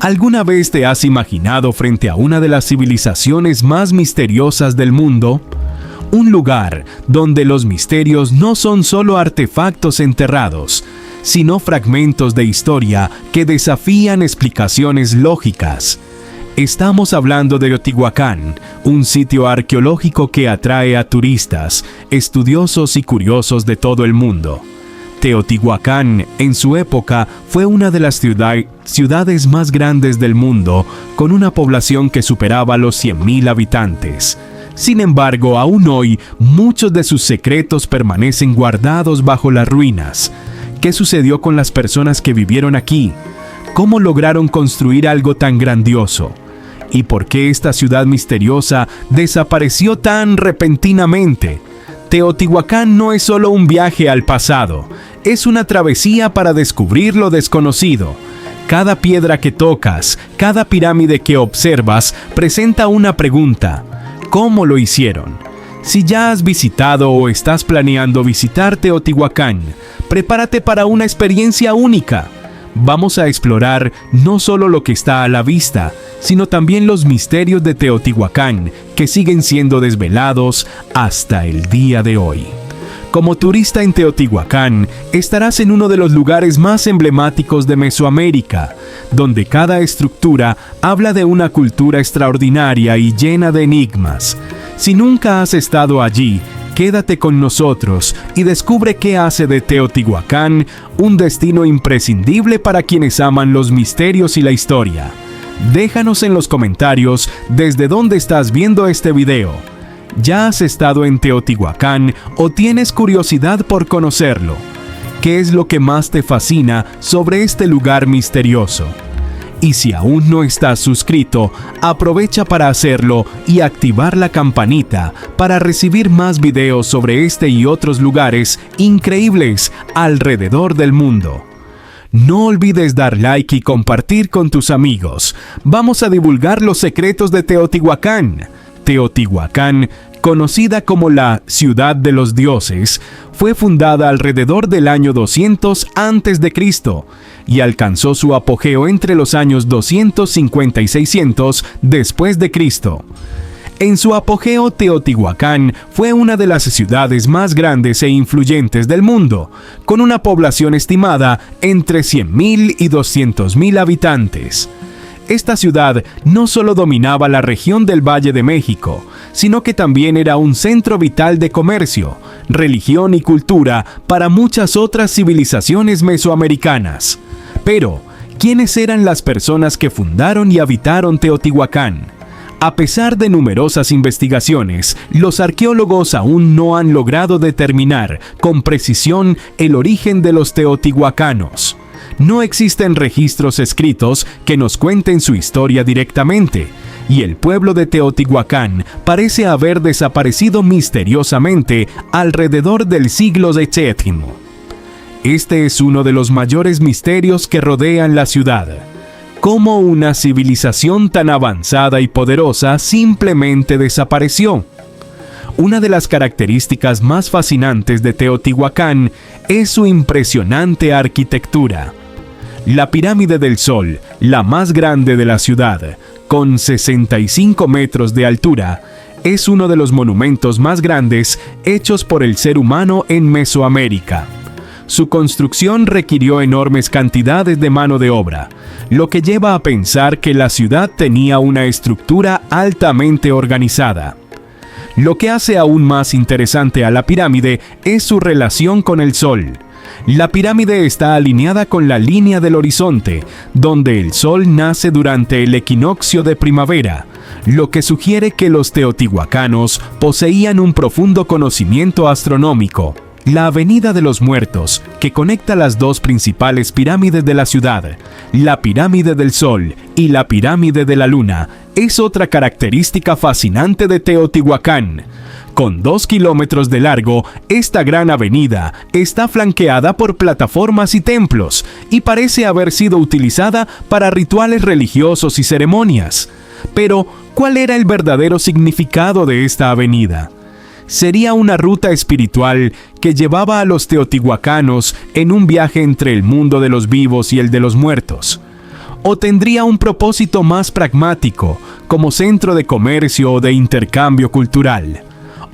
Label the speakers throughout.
Speaker 1: ¿Alguna vez te has imaginado frente a una de las civilizaciones más misteriosas del mundo? Un lugar donde los misterios no son solo artefactos enterrados, sino fragmentos de historia que desafían explicaciones lógicas. Estamos hablando de Teotihuacán, un sitio arqueológico que atrae a turistas, estudiosos y curiosos de todo el mundo. Teotihuacán, en su época, fue una de las ciudades más grandes del mundo, con una población que superaba los 100,000 habitantes. Sin embargo, aún hoy, muchos de sus secretos permanecen guardados bajo las ruinas. ¿Qué sucedió con las personas que vivieron aquí? ¿Cómo lograron construir algo tan grandioso? ¿Y por qué esta ciudad misteriosa desapareció tan repentinamente? Teotihuacán no es solo un viaje al pasado, es una travesía para descubrir lo desconocido. Cada piedra que tocas, cada pirámide que observas, presenta una pregunta: ¿cómo lo hicieron? Si ya has visitado o estás planeando visitar Teotihuacán, prepárate para una experiencia única. Vamos a explorar no solo lo que está a la vista, sino también los misterios de Teotihuacán que siguen siendo desvelados hasta el día de hoy. Como turista en Teotihuacán, estarás en uno de los lugares más emblemáticos de Mesoamérica, donde cada estructura habla de una cultura extraordinaria y llena de enigmas. Si nunca has estado allí, quédate con nosotros y descubre qué hace de Teotihuacán un destino imprescindible para quienes aman los misterios y la historia. Déjanos en los comentarios desde dónde estás viendo este video. ¿Ya has estado en Teotihuacán o tienes curiosidad por conocerlo? ¿Qué es lo que más te fascina sobre este lugar misterioso? Y si aún no estás suscrito, aprovecha para hacerlo y activar la campanita para recibir más videos sobre este y otros lugares increíbles alrededor del mundo. No olvides dar like y compartir con tus amigos. Vamos a divulgar los secretos de Teotihuacán. Teotihuacán, conocida como la Ciudad de los Dioses, fue fundada alrededor del año 200 a.C. y alcanzó su apogeo entre los años 250 y 600 después de Cristo. En su apogeo, Teotihuacán fue una de las ciudades más grandes e influyentes del mundo, con una población estimada entre 100,000 y 200,000 habitantes. Esta ciudad no solo dominaba la región del Valle de México, sino que también era un centro vital de comercio, religión y cultura para muchas otras civilizaciones mesoamericanas. Pero, ¿quiénes eran las personas que fundaron y habitaron Teotihuacán? A pesar de numerosas investigaciones, los arqueólogos aún no han logrado determinar con precisión el origen de los teotihuacanos. No existen registros escritos que nos cuenten su historia directamente, y el pueblo de Teotihuacán parece haber desaparecido misteriosamente alrededor del siglo X. Este es uno de los mayores misterios que rodean la ciudad. ¿Cómo una civilización tan avanzada y poderosa simplemente desapareció? Una de las características más fascinantes de Teotihuacán es su impresionante arquitectura. La Pirámide del Sol, la más grande de la ciudad, con 65 metros de altura, es uno de los monumentos más grandes hechos por el ser humano en Mesoamérica. Su construcción requirió enormes cantidades de mano de obra, lo que lleva a pensar que la ciudad tenía una estructura altamente organizada. Lo que hace aún más interesante a la pirámide es su relación con el Sol. La pirámide está alineada con la línea del horizonte, donde el Sol nace durante el equinoccio de primavera, lo que sugiere que los teotihuacanos poseían un profundo conocimiento astronómico. La Avenida de los Muertos, que conecta las dos principales pirámides de la ciudad, la Pirámide del Sol y la Pirámide de la Luna, es otra característica fascinante de Teotihuacán. Con 2 kilómetros de largo, esta gran avenida está flanqueada por plataformas y templos, y parece haber sido utilizada para rituales religiosos y ceremonias. Pero, ¿cuál era el verdadero significado de esta avenida? Sería una ruta espiritual que llevaba a los teotihuacanos en un viaje entre el mundo de los vivos y el de los muertos. ¿O tendría un propósito más pragmático, como centro de comercio o de intercambio cultural?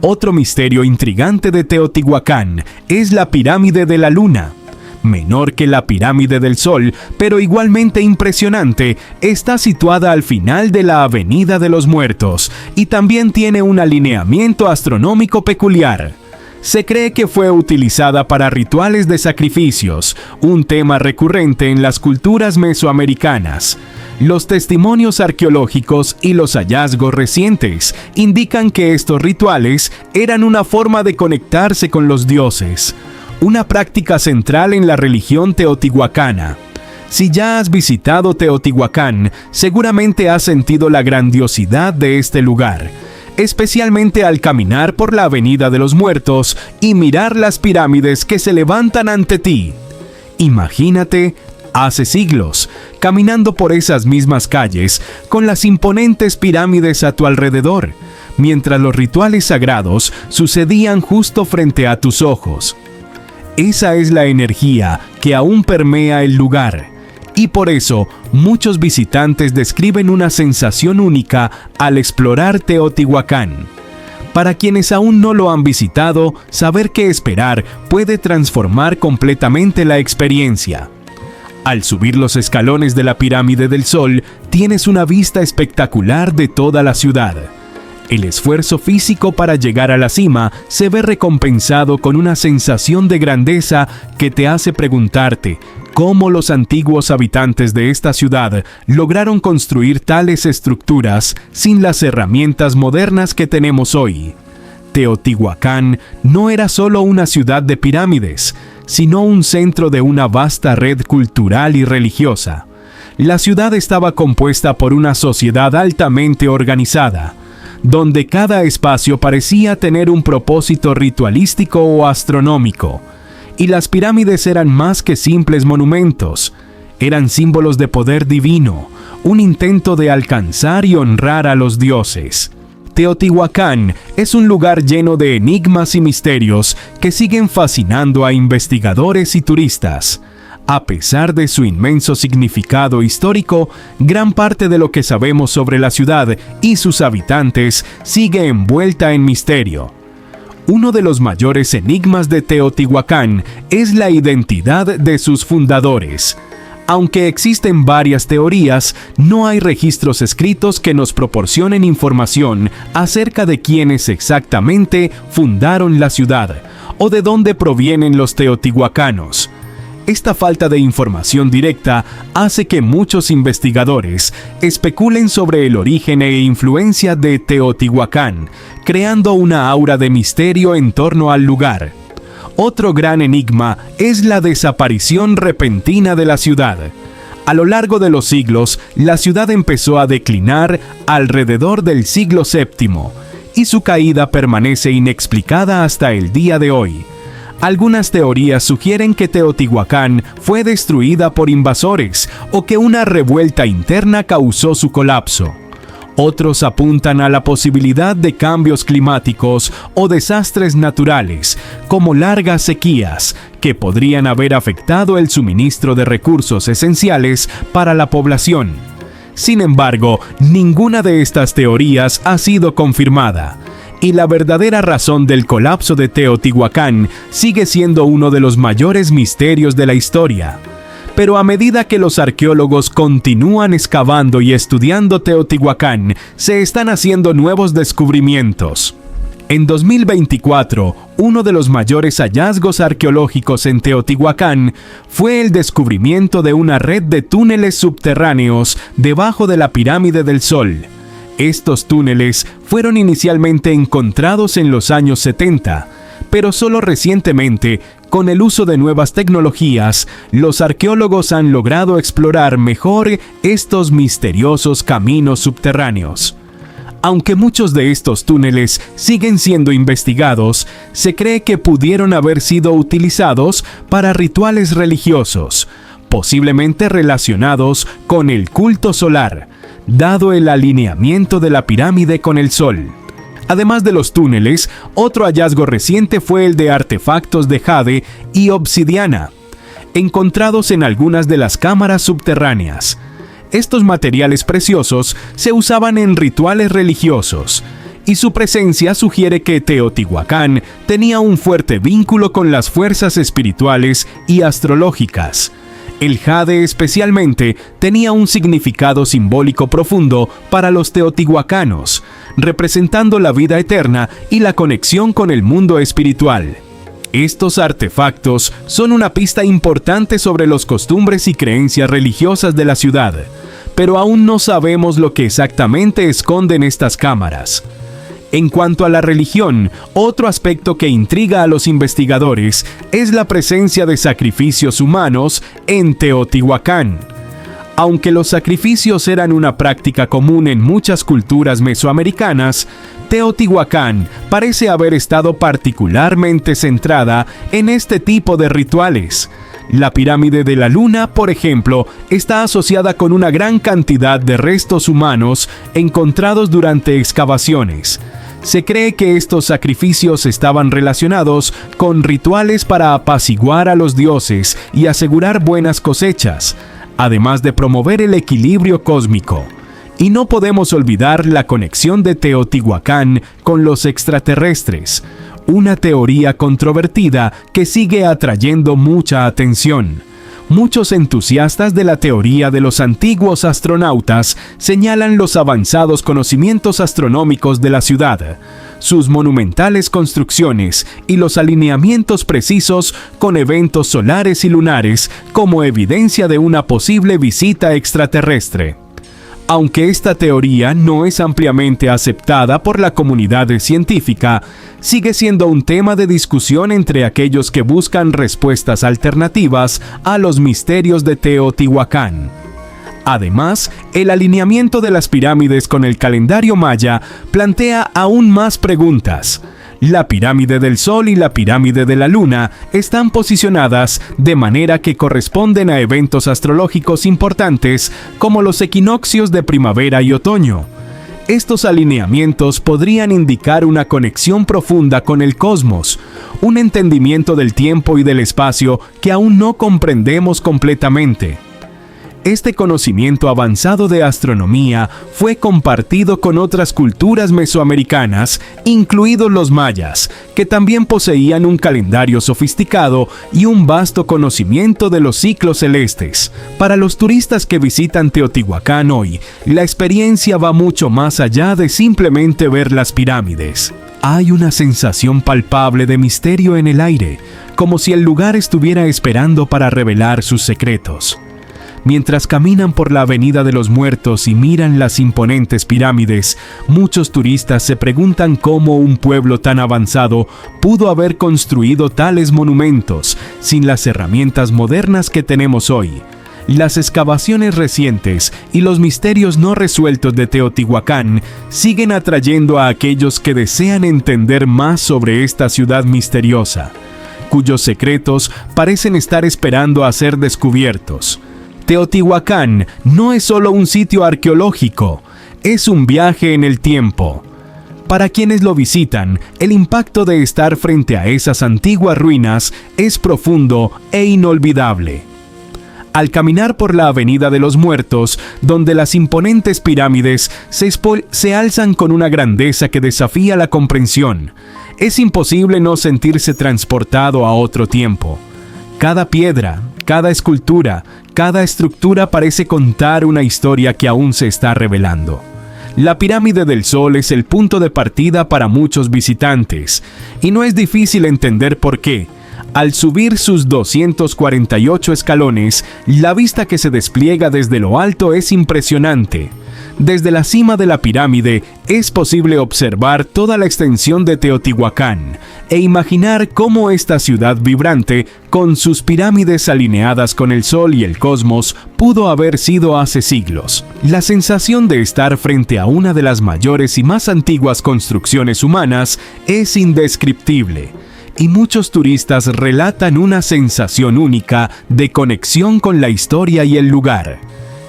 Speaker 1: Otro misterio intrigante de Teotihuacán es la pirámide de la Luna. Menor que la pirámide del Sol, pero igualmente impresionante, está situada al final de la Avenida de los Muertos y también tiene un alineamiento astronómico peculiar. Se cree que fue utilizada para rituales de sacrificios, un tema recurrente en las culturas mesoamericanas. Los testimonios arqueológicos y los hallazgos recientes indican que estos rituales eran una forma de conectarse con los dioses, una práctica central en la religión teotihuacana. Si ya has visitado Teotihuacán, seguramente has sentido la grandiosidad de este lugar, especialmente al caminar por la Avenida de los Muertos y mirar las pirámides que se levantan ante ti. Imagínate, hace siglos, caminando por esas mismas calles, con las imponentes pirámides a tu alrededor, mientras los rituales sagrados sucedían justo frente a tus ojos. Esa es la energía que aún permea el lugar, y por eso muchos visitantes describen una sensación única al explorar Teotihuacán. Para quienes aún no lo han visitado, saber qué esperar puede transformar completamente la experiencia. Al subir los escalones de la Pirámide del Sol, tienes una vista espectacular de toda la ciudad. El esfuerzo físico para llegar a la cima se ve recompensado con una sensación de grandeza que te hace preguntarte cómo los antiguos habitantes de esta ciudad lograron construir tales estructuras sin las herramientas modernas que tenemos hoy. Teotihuacán no era solo una ciudad de pirámides, sino un centro de una vasta red cultural y religiosa. La ciudad estaba compuesta por una sociedad altamente organizada, donde cada espacio parecía tener un propósito ritualístico o astronómico, y las pirámides eran más que simples monumentos, eran símbolos de poder divino, un intento de alcanzar y honrar a los dioses. Teotihuacán es un lugar lleno de enigmas y misterios que siguen fascinando a investigadores y turistas. A pesar de su inmenso significado histórico, gran parte de lo que sabemos sobre la ciudad y sus habitantes sigue envuelta en misterio. Uno de los mayores enigmas de Teotihuacán es la identidad de sus fundadores. Aunque existen varias teorías, no hay registros escritos que nos proporcionen información acerca de quiénes exactamente fundaron la ciudad o de dónde provienen los teotihuacanos. Esta falta de información directa hace que muchos investigadores especulen sobre el origen e influencia de Teotihuacán, creando una aura de misterio en torno al lugar. Otro gran enigma es la desaparición repentina de la ciudad. A lo largo de los siglos, la ciudad empezó a declinar alrededor del siglo VII, y su caída permanece inexplicada hasta el día de hoy. Algunas teorías sugieren que Teotihuacán fue destruida por invasores o que una revuelta interna causó su colapso. Otros apuntan a la posibilidad de cambios climáticos o desastres naturales, como largas sequías, que podrían haber afectado el suministro de recursos esenciales para la población. Sin embargo, ninguna de estas teorías ha sido confirmada, y la verdadera razón del colapso de Teotihuacán sigue siendo uno de los mayores misterios de la historia. Pero a medida que los arqueólogos continúan excavando y estudiando Teotihuacán, se están haciendo nuevos descubrimientos. En 2024, uno de los mayores hallazgos arqueológicos en Teotihuacán fue el descubrimiento de una red de túneles subterráneos debajo de la Pirámide del Sol. Estos túneles fueron inicialmente encontrados en los años 70, pero solo recientemente, con el uso de nuevas tecnologías, los arqueólogos han logrado explorar mejor estos misteriosos caminos subterráneos. Aunque muchos de estos túneles siguen siendo investigados, se cree que pudieron haber sido utilizados para rituales religiosos, posiblemente relacionados con el culto solar, dado el alineamiento de la pirámide con el Sol. Además de los túneles, otro hallazgo reciente fue el de artefactos de jade y obsidiana, encontrados en algunas de las cámaras subterráneas. Estos materiales preciosos se usaban en rituales religiosos, y su presencia sugiere que Teotihuacán tenía un fuerte vínculo con las fuerzas espirituales y astrológicas. El jade especialmente tenía un significado simbólico profundo para los teotihuacanos, representando la vida eterna y la conexión con el mundo espiritual. Estos artefactos son una pista importante sobre los costumbres y creencias religiosas de la ciudad, pero aún no sabemos lo que exactamente esconden estas cámaras. En cuanto a la religión, otro aspecto que intriga a los investigadores es la presencia de sacrificios humanos en Teotihuacán. Aunque los sacrificios eran una práctica común en muchas culturas mesoamericanas, Teotihuacán parece haber estado particularmente centrada en este tipo de rituales. La pirámide de la Luna, por ejemplo, está asociada con una gran cantidad de restos humanos encontrados durante excavaciones. Se cree que estos sacrificios estaban relacionados con rituales para apaciguar a los dioses y asegurar buenas cosechas, además de promover el equilibrio cósmico. Y no podemos olvidar la conexión de Teotihuacán con los extraterrestres, una teoría controvertida que sigue atrayendo mucha atención. Muchos entusiastas de la teoría de los antiguos astronautas señalan los avanzados conocimientos astronómicos de la ciudad, sus monumentales construcciones y los alineamientos precisos con eventos solares y lunares como evidencia de una posible visita extraterrestre. Aunque esta teoría no es ampliamente aceptada por la comunidad científica, sigue siendo un tema de discusión entre aquellos que buscan respuestas alternativas a los misterios de Teotihuacán. Además, el alineamiento de las pirámides con el calendario maya plantea aún más preguntas. La pirámide del Sol y la pirámide de la Luna están posicionadas de manera que corresponden a eventos astrológicos importantes como los equinoccios de primavera y otoño. Estos alineamientos podrían indicar una conexión profunda con el cosmos, un entendimiento del tiempo y del espacio que aún no comprendemos completamente. Este conocimiento avanzado de astronomía fue compartido con otras culturas mesoamericanas, incluidos los mayas, que también poseían un calendario sofisticado y un vasto conocimiento de los ciclos celestes. Para los turistas que visitan Teotihuacán hoy, la experiencia va mucho más allá de simplemente ver las pirámides. Hay una sensación palpable de misterio en el aire, como si el lugar estuviera esperando para revelar sus secretos. Mientras caminan por la Avenida de los Muertos y miran las imponentes pirámides, muchos turistas se preguntan cómo un pueblo tan avanzado pudo haber construido tales monumentos sin las herramientas modernas que tenemos hoy. Las excavaciones recientes y los misterios no resueltos de Teotihuacán siguen atrayendo a aquellos que desean entender más sobre esta ciudad misteriosa, cuyos secretos parecen estar esperando a ser descubiertos. Teotihuacán no es solo un sitio arqueológico, es un viaje en el tiempo. Para quienes lo visitan, el impacto de estar frente a esas antiguas ruinas es profundo e inolvidable. Al caminar por la Avenida de los Muertos, donde las imponentes pirámides se alzan con una grandeza que desafía la comprensión, es imposible no sentirse transportado a otro tiempo. Cada piedra, cada escultura, cada estructura parece contar una historia que aún se está revelando. La pirámide del Sol es el punto de partida para muchos visitantes, y no es difícil entender por qué. Al subir sus 248 escalones, la vista que se despliega desde lo alto es impresionante. Desde la cima de la pirámide es posible observar toda la extensión de Teotihuacán e imaginar cómo esta ciudad vibrante, con sus pirámides alineadas con el Sol y el cosmos, pudo haber sido hace siglos. La sensación de estar frente a una de las mayores y más antiguas construcciones humanas es indescriptible, y muchos turistas relatan una sensación única de conexión con la historia y el lugar.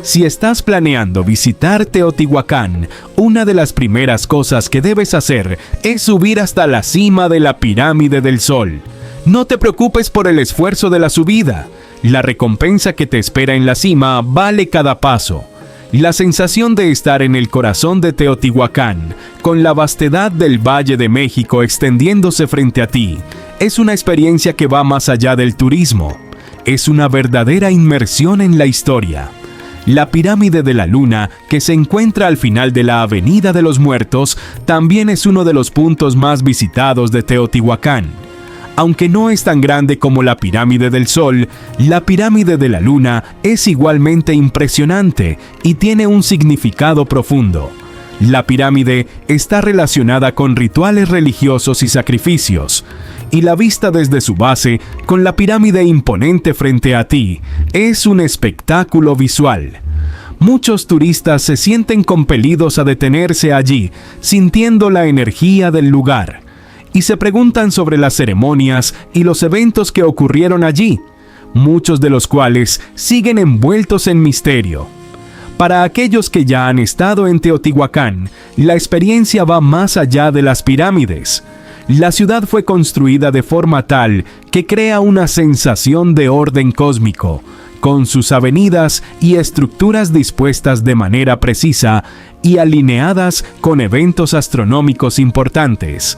Speaker 1: Si estás planeando visitar Teotihuacán, una de las primeras cosas que debes hacer es subir hasta la cima de la Pirámide del Sol. No te preocupes por el esfuerzo de la subida. La recompensa que te espera en la cima vale cada paso. La sensación de estar en el corazón de Teotihuacán, con la vastedad del Valle de México extendiéndose frente a ti, es una experiencia que va más allá del turismo. Es una verdadera inmersión en la historia. La pirámide de la Luna, que se encuentra al final de la Avenida de los Muertos, también es uno de los puntos más visitados de Teotihuacán. Aunque no es tan grande como la pirámide del Sol, la pirámide de la Luna es igualmente impresionante y tiene un significado profundo. La pirámide está relacionada con rituales religiosos y sacrificios, y la vista desde su base, con la pirámide imponente frente a ti, es un espectáculo visual. Muchos turistas se sienten compelidos a detenerse allí, sintiendo la energía del lugar, y se preguntan sobre las ceremonias y los eventos que ocurrieron allí, muchos de los cuales siguen envueltos en misterio. Para aquellos que ya han estado en Teotihuacán, la experiencia va más allá de las pirámides. La ciudad fue construida de forma tal que crea una sensación de orden cósmico, con sus avenidas y estructuras dispuestas de manera precisa y alineadas con eventos astronómicos importantes.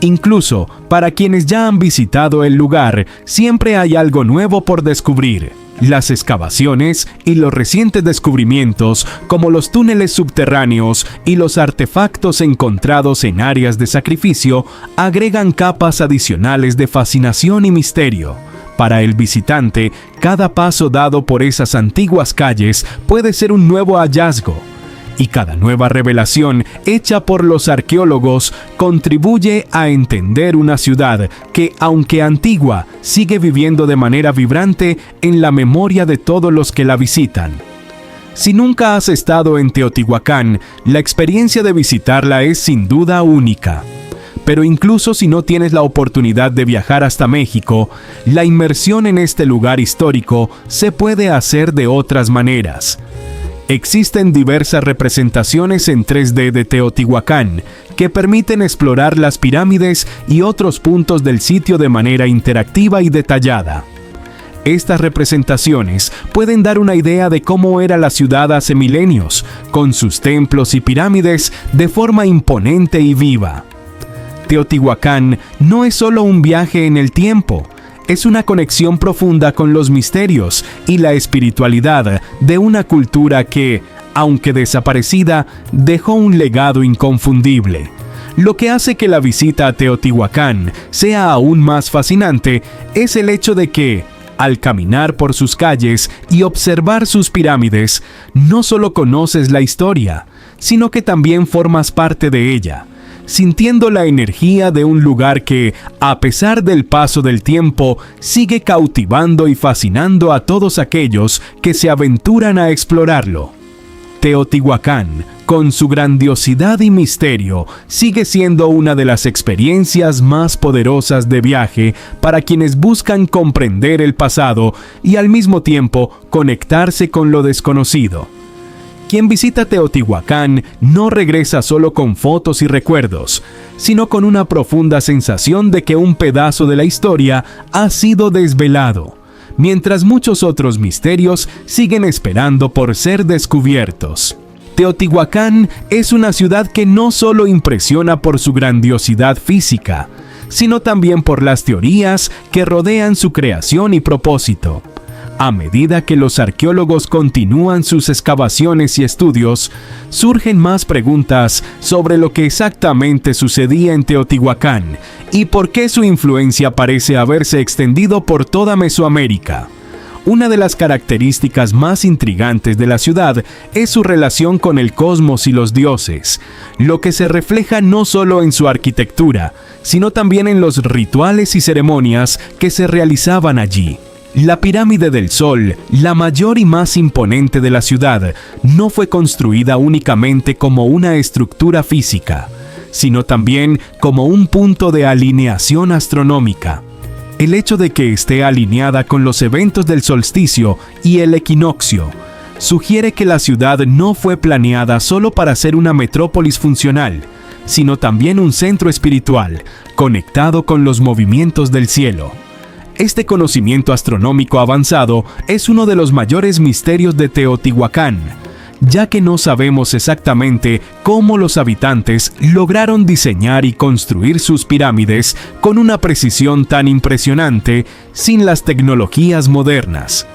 Speaker 1: Incluso para quienes ya han visitado el lugar, siempre hay algo nuevo por descubrir. Las excavaciones y los recientes descubrimientos, como los túneles subterráneos y los artefactos encontrados en áreas de sacrificio, agregan capas adicionales de fascinación y misterio. Para el visitante, cada paso dado por esas antiguas calles puede ser un nuevo hallazgo, y cada nueva revelación hecha por los arqueólogos contribuye a entender una ciudad que, aunque antigua, sigue viviendo de manera vibrante en la memoria de todos los que la visitan. Si nunca has estado en Teotihuacán, la experiencia de visitarla es sin duda única. Pero incluso si no tienes la oportunidad de viajar hasta México, la inmersión en este lugar histórico se puede hacer de otras maneras. Existen diversas representaciones en 3D de Teotihuacán que permiten explorar las pirámides y otros puntos del sitio de manera interactiva y detallada. Estas representaciones pueden dar una idea de cómo era la ciudad hace milenios, con sus templos y pirámides de forma imponente y viva. Teotihuacán no es solo un viaje en el tiempo, es una conexión profunda con los misterios y la espiritualidad de una cultura que, aunque desaparecida, dejó un legado inconfundible. Lo que hace que la visita a Teotihuacán sea aún más fascinante es el hecho de que, al caminar por sus calles y observar sus pirámides, no solo conoces la historia, sino que también formas parte de ella, sintiendo la energía de un lugar que, a pesar del paso del tiempo, sigue cautivando y fascinando a todos aquellos que se aventuran a explorarlo. Teotihuacán, con su grandiosidad y misterio, sigue siendo una de las experiencias más poderosas de viaje para quienes buscan comprender el pasado y al mismo tiempo conectarse con lo desconocido. Quien visita Teotihuacán no regresa solo con fotos y recuerdos, sino con una profunda sensación de que un pedazo de la historia ha sido desvelado, mientras muchos otros misterios siguen esperando por ser descubiertos. Teotihuacán es una ciudad que no solo impresiona por su grandiosidad física, sino también por las teorías que rodean su creación y propósito. A medida que los arqueólogos continúan sus excavaciones y estudios, surgen más preguntas sobre lo que exactamente sucedía en Teotihuacán y por qué su influencia parece haberse extendido por toda Mesoamérica. Una de las características más intrigantes de la ciudad es su relación con el cosmos y los dioses, lo que se refleja no solo en su arquitectura, sino también en los rituales y ceremonias que se realizaban allí. La pirámide del Sol, la mayor y más imponente de la ciudad, no fue construida únicamente como una estructura física, sino también como un punto de alineación astronómica. El hecho de que esté alineada con los eventos del solsticio y el equinoccio sugiere que la ciudad no fue planeada solo para ser una metrópolis funcional, sino también un centro espiritual, conectado con los movimientos del cielo. Este conocimiento astronómico avanzado es uno de los mayores misterios de Teotihuacán. ya que no sabemos exactamente cómo los habitantes lograron diseñar y construir sus pirámides con una precisión tan impresionante sin las tecnologías modernas.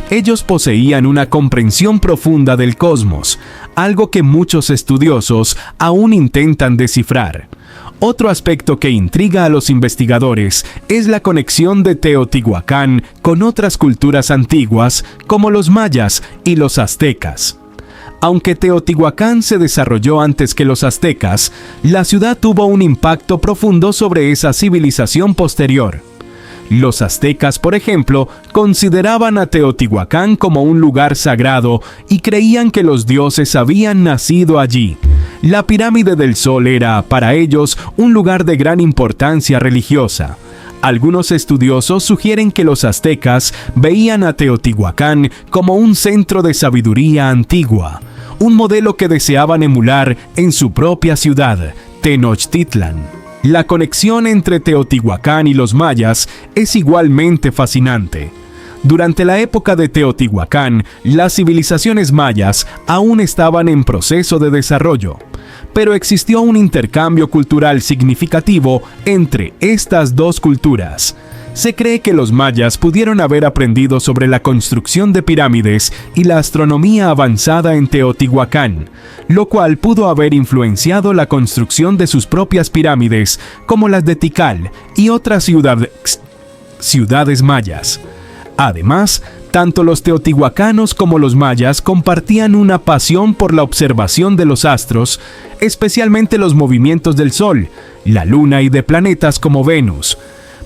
Speaker 1: Ellos poseían una comprensión profunda del cosmos, algo que muchos estudiosos aún intentan descifrar. Otro aspecto que intriga a los investigadores es la conexión de Teotihuacán con otras culturas antiguas como los mayas y los aztecas. Aunque Teotihuacán se desarrolló antes que los aztecas, la ciudad tuvo un impacto profundo sobre esa civilización posterior. Los aztecas, por ejemplo, consideraban a Teotihuacán como un lugar sagrado y creían que los dioses habían nacido allí. La pirámide del Sol era, para ellos, un lugar de gran importancia religiosa. Algunos estudiosos sugieren que los aztecas veían a Teotihuacán como un centro de sabiduría antigua, un modelo que deseaban emular en su propia ciudad, Tenochtitlan. La conexión entre Teotihuacán y los mayas es igualmente fascinante. Durante la época de Teotihuacán, las civilizaciones mayas aún estaban en proceso de desarrollo, pero existió un intercambio cultural significativo entre estas dos culturas. Se cree que los mayas pudieron haber aprendido sobre la construcción de pirámides y la astronomía avanzada en Teotihuacán, lo cual pudo haber influenciado la construcción de sus propias pirámides, como las de Tikal y otras ciudades mayas. Además, tanto los teotihuacanos como los mayas compartían una pasión por la observación de los astros, especialmente los movimientos del Sol, la Luna y de planetas como Venus.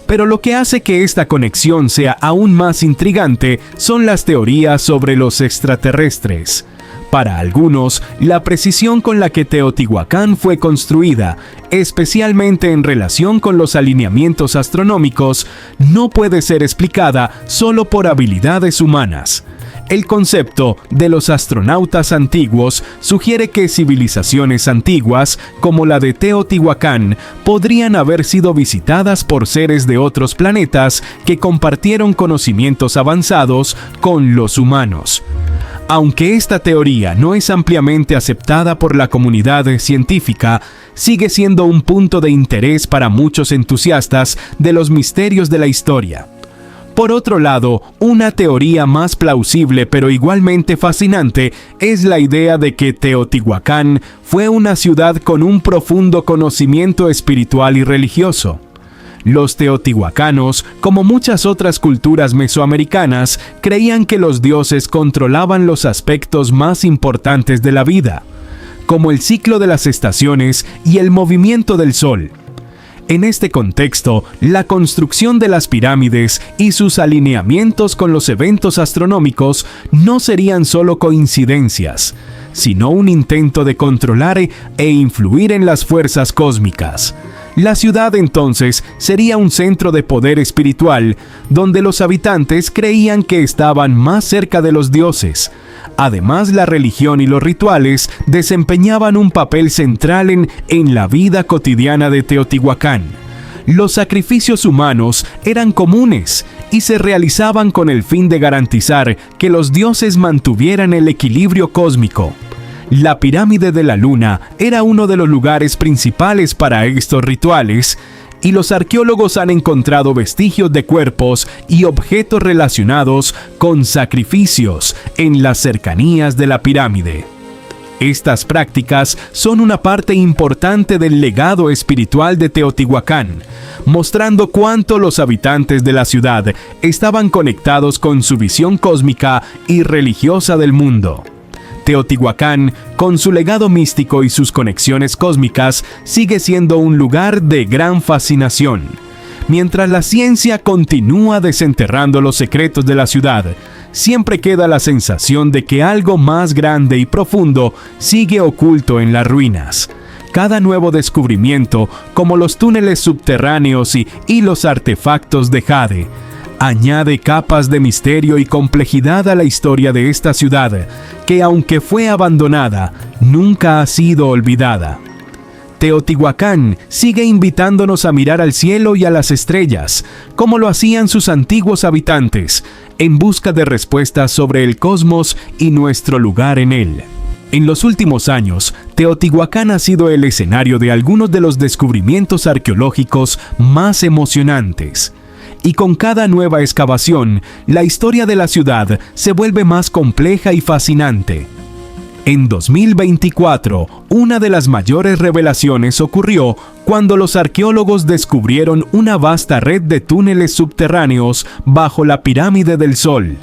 Speaker 1: Pero lo que hace que esta conexión sea aún más intrigante son las teorías sobre los extraterrestres. Para algunos, la precisión con la que Teotihuacán fue construida, especialmente en relación con los alineamientos astronómicos, no puede ser explicada solo por habilidades humanas. El concepto de los astronautas antiguos sugiere que civilizaciones antiguas, como la de Teotihuacán, podrían haber sido visitadas por seres de otros planetas que compartieron conocimientos avanzados con los humanos. Aunque esta teoría no es ampliamente aceptada por la comunidad científica, sigue siendo un punto de interés para muchos entusiastas de los misterios de la historia. Por otro lado, una teoría más plausible pero igualmente fascinante es la idea de que Teotihuacán fue una ciudad con un profundo conocimiento espiritual y religioso. Los teotihuacanos, como muchas otras culturas mesoamericanas, creían que los dioses controlaban los aspectos más importantes de la vida, como el ciclo de las estaciones y el movimiento del Sol. En este contexto, la construcción de las pirámides y sus alineamientos con los eventos astronómicos no serían solo coincidencias, sino un intento de controlar e influir en las fuerzas cósmicas. La ciudad entonces sería un centro de poder espiritual, donde los habitantes creían que estaban más cerca de los dioses. Además, la religión y los rituales desempeñaban un papel central en la vida cotidiana de Teotihuacán. Los sacrificios humanos eran comunes y se realizaban con el fin de garantizar que los dioses mantuvieran el equilibrio cósmico. La pirámide de la Luna era uno de los lugares principales para estos rituales, y los arqueólogos han encontrado vestigios de cuerpos y objetos relacionados con sacrificios en las cercanías de la pirámide. Estas prácticas son una parte importante del legado espiritual de Teotihuacán, mostrando cuánto los habitantes de la ciudad estaban conectados con su visión cósmica y religiosa del mundo. Teotihuacán, con su legado místico y sus conexiones cósmicas, sigue siendo un lugar de gran fascinación. Mientras la ciencia continúa desenterrando los secretos de la ciudad, siempre queda la sensación de que algo más grande y profundo sigue oculto en las ruinas. Cada nuevo descubrimiento, como los túneles subterráneos y los artefactos de jade, añade capas de misterio y complejidad a la historia de esta ciudad, que aunque fue abandonada, nunca ha sido olvidada. Teotihuacán sigue invitándonos a mirar al cielo y a las estrellas, como lo hacían sus antiguos habitantes, en busca de respuestas sobre el cosmos y nuestro lugar en él. En los últimos años, Teotihuacán ha sido el escenario de algunos de los descubrimientos arqueológicos más emocionantes. Y con cada nueva excavación, la historia de la ciudad se vuelve más compleja y fascinante. En 2024, una de las mayores revelaciones ocurrió cuando los arqueólogos descubrieron una vasta red de túneles subterráneos bajo la Pirámide del Sol.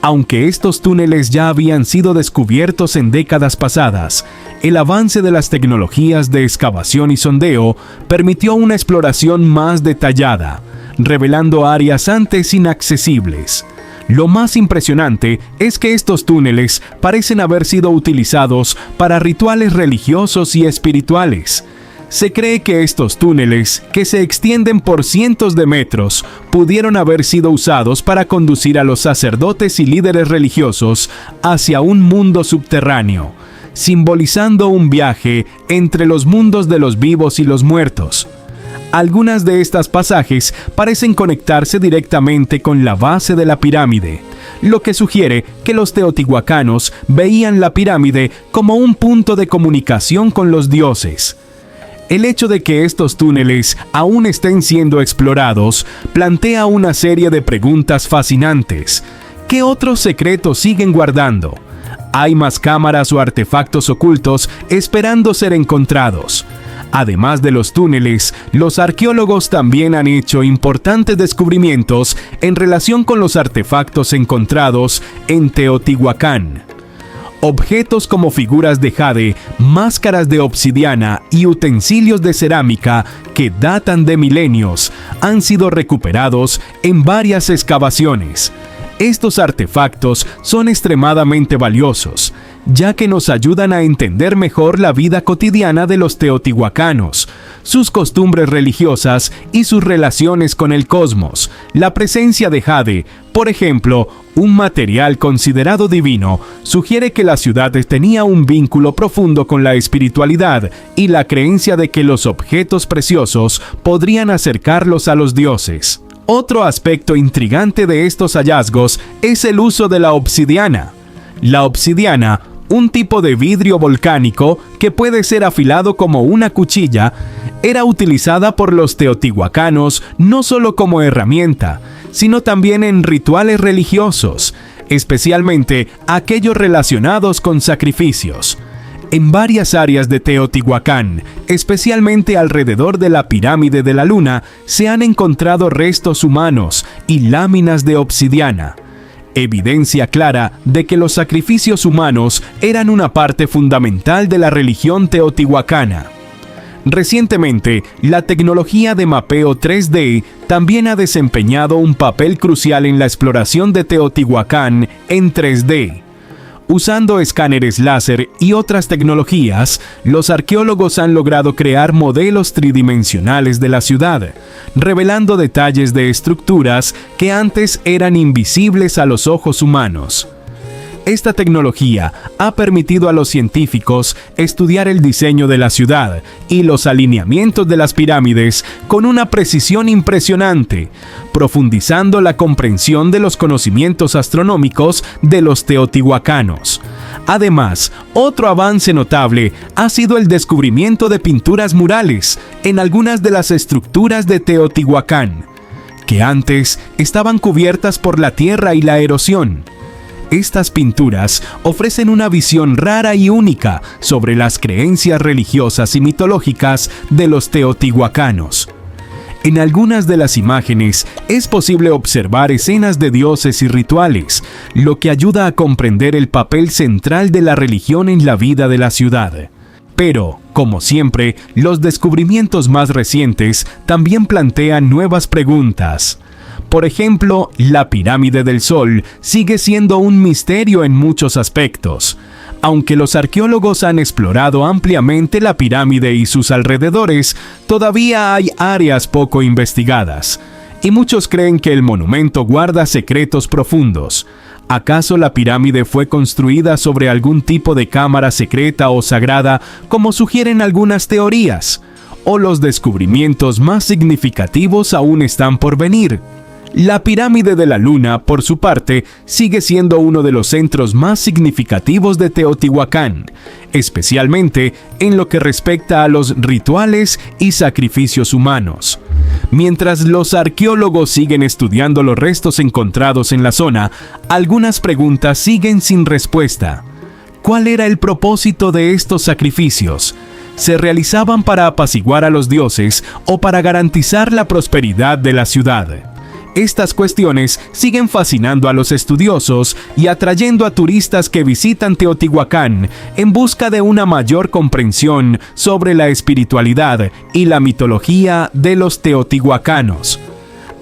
Speaker 1: Aunque estos túneles ya habían sido descubiertos en décadas pasadas, el avance de las tecnologías de excavación y sondeo permitió una exploración más detallada, revelando áreas antes inaccesibles. Lo más impresionante es que estos túneles parecen haber sido utilizados para rituales religiosos y espirituales. Se cree que estos túneles, que se extienden por cientos de metros, pudieron haber sido usados para conducir a los sacerdotes y líderes religiosos hacia un mundo subterráneo, simbolizando un viaje entre los mundos de los vivos y los muertos. Algunas de estas pasajes parecen conectarse directamente con la base de la pirámide, lo que sugiere que los teotihuacanos veían la pirámide como un punto de comunicación con los dioses. El hecho de que estos túneles aún estén siendo explorados plantea una serie de preguntas fascinantes. ¿Qué otros secretos siguen guardando? ¿Hay más cámaras o artefactos ocultos esperando ser encontrados? Además de los túneles, los arqueólogos también han hecho importantes descubrimientos en relación con los artefactos encontrados en Teotihuacán. Objetos como figuras de jade, máscaras de obsidiana y utensilios de cerámica que datan de milenios han sido recuperados en varias excavaciones. Estos artefactos son extremadamente valiosos, ya que nos ayudan a entender mejor la vida cotidiana de los teotihuacanos, sus costumbres religiosas y sus relaciones con el cosmos. La presencia de jade, por ejemplo, un material considerado divino, sugiere que la ciudad tenía un vínculo profundo con la espiritualidad y la creencia de que los objetos preciosos podrían acercarlos a los dioses. Otro aspecto intrigante de estos hallazgos es el uso de la obsidiana. La obsidiana, un tipo de vidrio volcánico que puede ser afilado como una cuchilla, era utilizada por los teotihuacanos no solo como herramienta, sino también en rituales religiosos, especialmente aquellos relacionados con sacrificios. En varias áreas de Teotihuacán, especialmente alrededor de la Pirámide de la Luna, se han encontrado restos humanos y láminas de obsidiana. Evidencia clara de que los sacrificios humanos eran una parte fundamental de la religión teotihuacana. Recientemente, la tecnología de mapeo 3D también ha desempeñado un papel crucial en la exploración de Teotihuacán en 3D. Usando escáneres láser y otras tecnologías, los arqueólogos han logrado crear modelos tridimensionales de la ciudad, revelando detalles de estructuras que antes eran invisibles a los ojos humanos. Esta tecnología ha permitido a los científicos estudiar el diseño de la ciudad y los alineamientos de las pirámides con una precisión impresionante, profundizando la comprensión de los conocimientos astronómicos de los teotihuacanos. Además, otro avance notable ha sido el descubrimiento de pinturas murales en algunas de las estructuras de Teotihuacán, que antes estaban cubiertas por la tierra y la erosión. Estas pinturas ofrecen una visión rara y única sobre las creencias religiosas y mitológicas de los teotihuacanos. En algunas de las imágenes es posible observar escenas de dioses y rituales, lo que ayuda a comprender el papel central de la religión en la vida de la ciudad. Pero, como siempre, los descubrimientos más recientes también plantean nuevas preguntas. Por ejemplo, la Pirámide del Sol sigue siendo un misterio en muchos aspectos. Aunque los arqueólogos han explorado ampliamente la pirámide y sus alrededores, todavía hay áreas poco investigadas, y muchos creen que el monumento guarda secretos profundos. ¿Acaso la pirámide fue construida sobre algún tipo de cámara secreta o sagrada, como sugieren algunas teorías? ¿O los descubrimientos más significativos aún están por venir? La pirámide de la Luna, por su parte, sigue siendo uno de los centros más significativos de Teotihuacán, especialmente en lo que respecta a los rituales y sacrificios humanos. Mientras los arqueólogos siguen estudiando los restos encontrados en la zona, algunas preguntas siguen sin respuesta. ¿Cuál era el propósito de estos sacrificios? ¿Se realizaban para apaciguar a los dioses o para garantizar la prosperidad de la ciudad? Estas cuestiones siguen fascinando a los estudiosos y atrayendo a turistas que visitan Teotihuacán en busca de una mayor comprensión sobre la espiritualidad y la mitología de los teotihuacanos.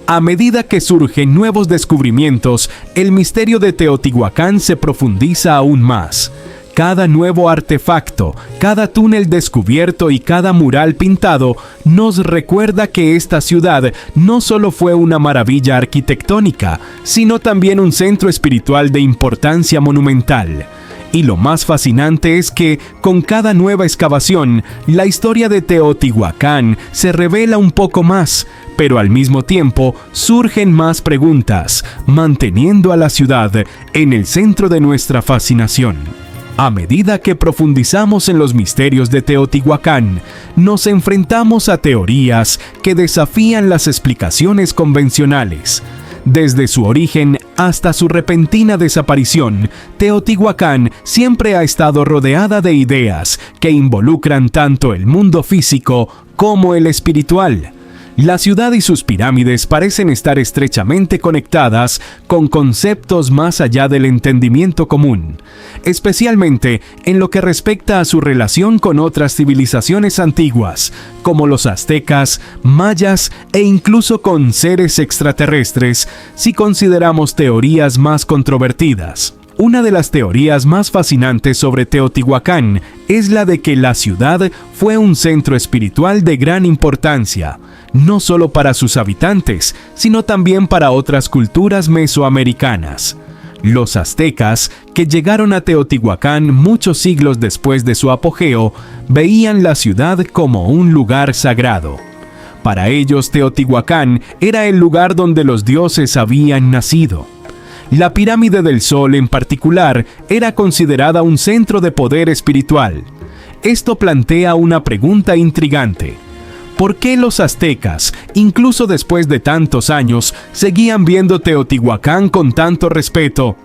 Speaker 1: A medida que surgen nuevos descubrimientos, el misterio de Teotihuacán se profundiza aún más. Cada nuevo artefacto, cada túnel descubierto y cada mural pintado nos recuerda que esta ciudad no solo fue una maravilla arquitectónica, sino también un centro espiritual de importancia monumental. Y lo más fascinante es que, con cada nueva excavación, la historia de Teotihuacán se revela un poco más, pero al mismo tiempo surgen más preguntas, manteniendo a la ciudad en el centro de nuestra fascinación. A medida que profundizamos en los misterios de Teotihuacán, nos enfrentamos a teorías que desafían las explicaciones convencionales. Desde su origen hasta su repentina desaparición, Teotihuacán siempre ha estado rodeada de ideas que involucran tanto el mundo físico como el espiritual. La ciudad y sus pirámides parecen estar estrechamente conectadas con conceptos más allá del entendimiento común, especialmente en lo que respecta a su relación con otras civilizaciones antiguas, como los aztecas, mayas e incluso con seres extraterrestres, si consideramos teorías más controvertidas. Una de las teorías más fascinantes sobre Teotihuacán es la de que la ciudad fue un centro espiritual de gran importancia, no solo para sus habitantes, sino también para otras culturas mesoamericanas. Los aztecas, que llegaron a Teotihuacán muchos siglos después de su apogeo, veían la ciudad como un lugar sagrado. Para ellos, Teotihuacán era el lugar donde los dioses habían nacido. La pirámide del Sol en particular era considerada un centro de poder espiritual. Esto plantea una pregunta intrigante. ¿Por qué los aztecas, incluso después de tantos años, seguían viendo Teotihuacán con tanto respeto?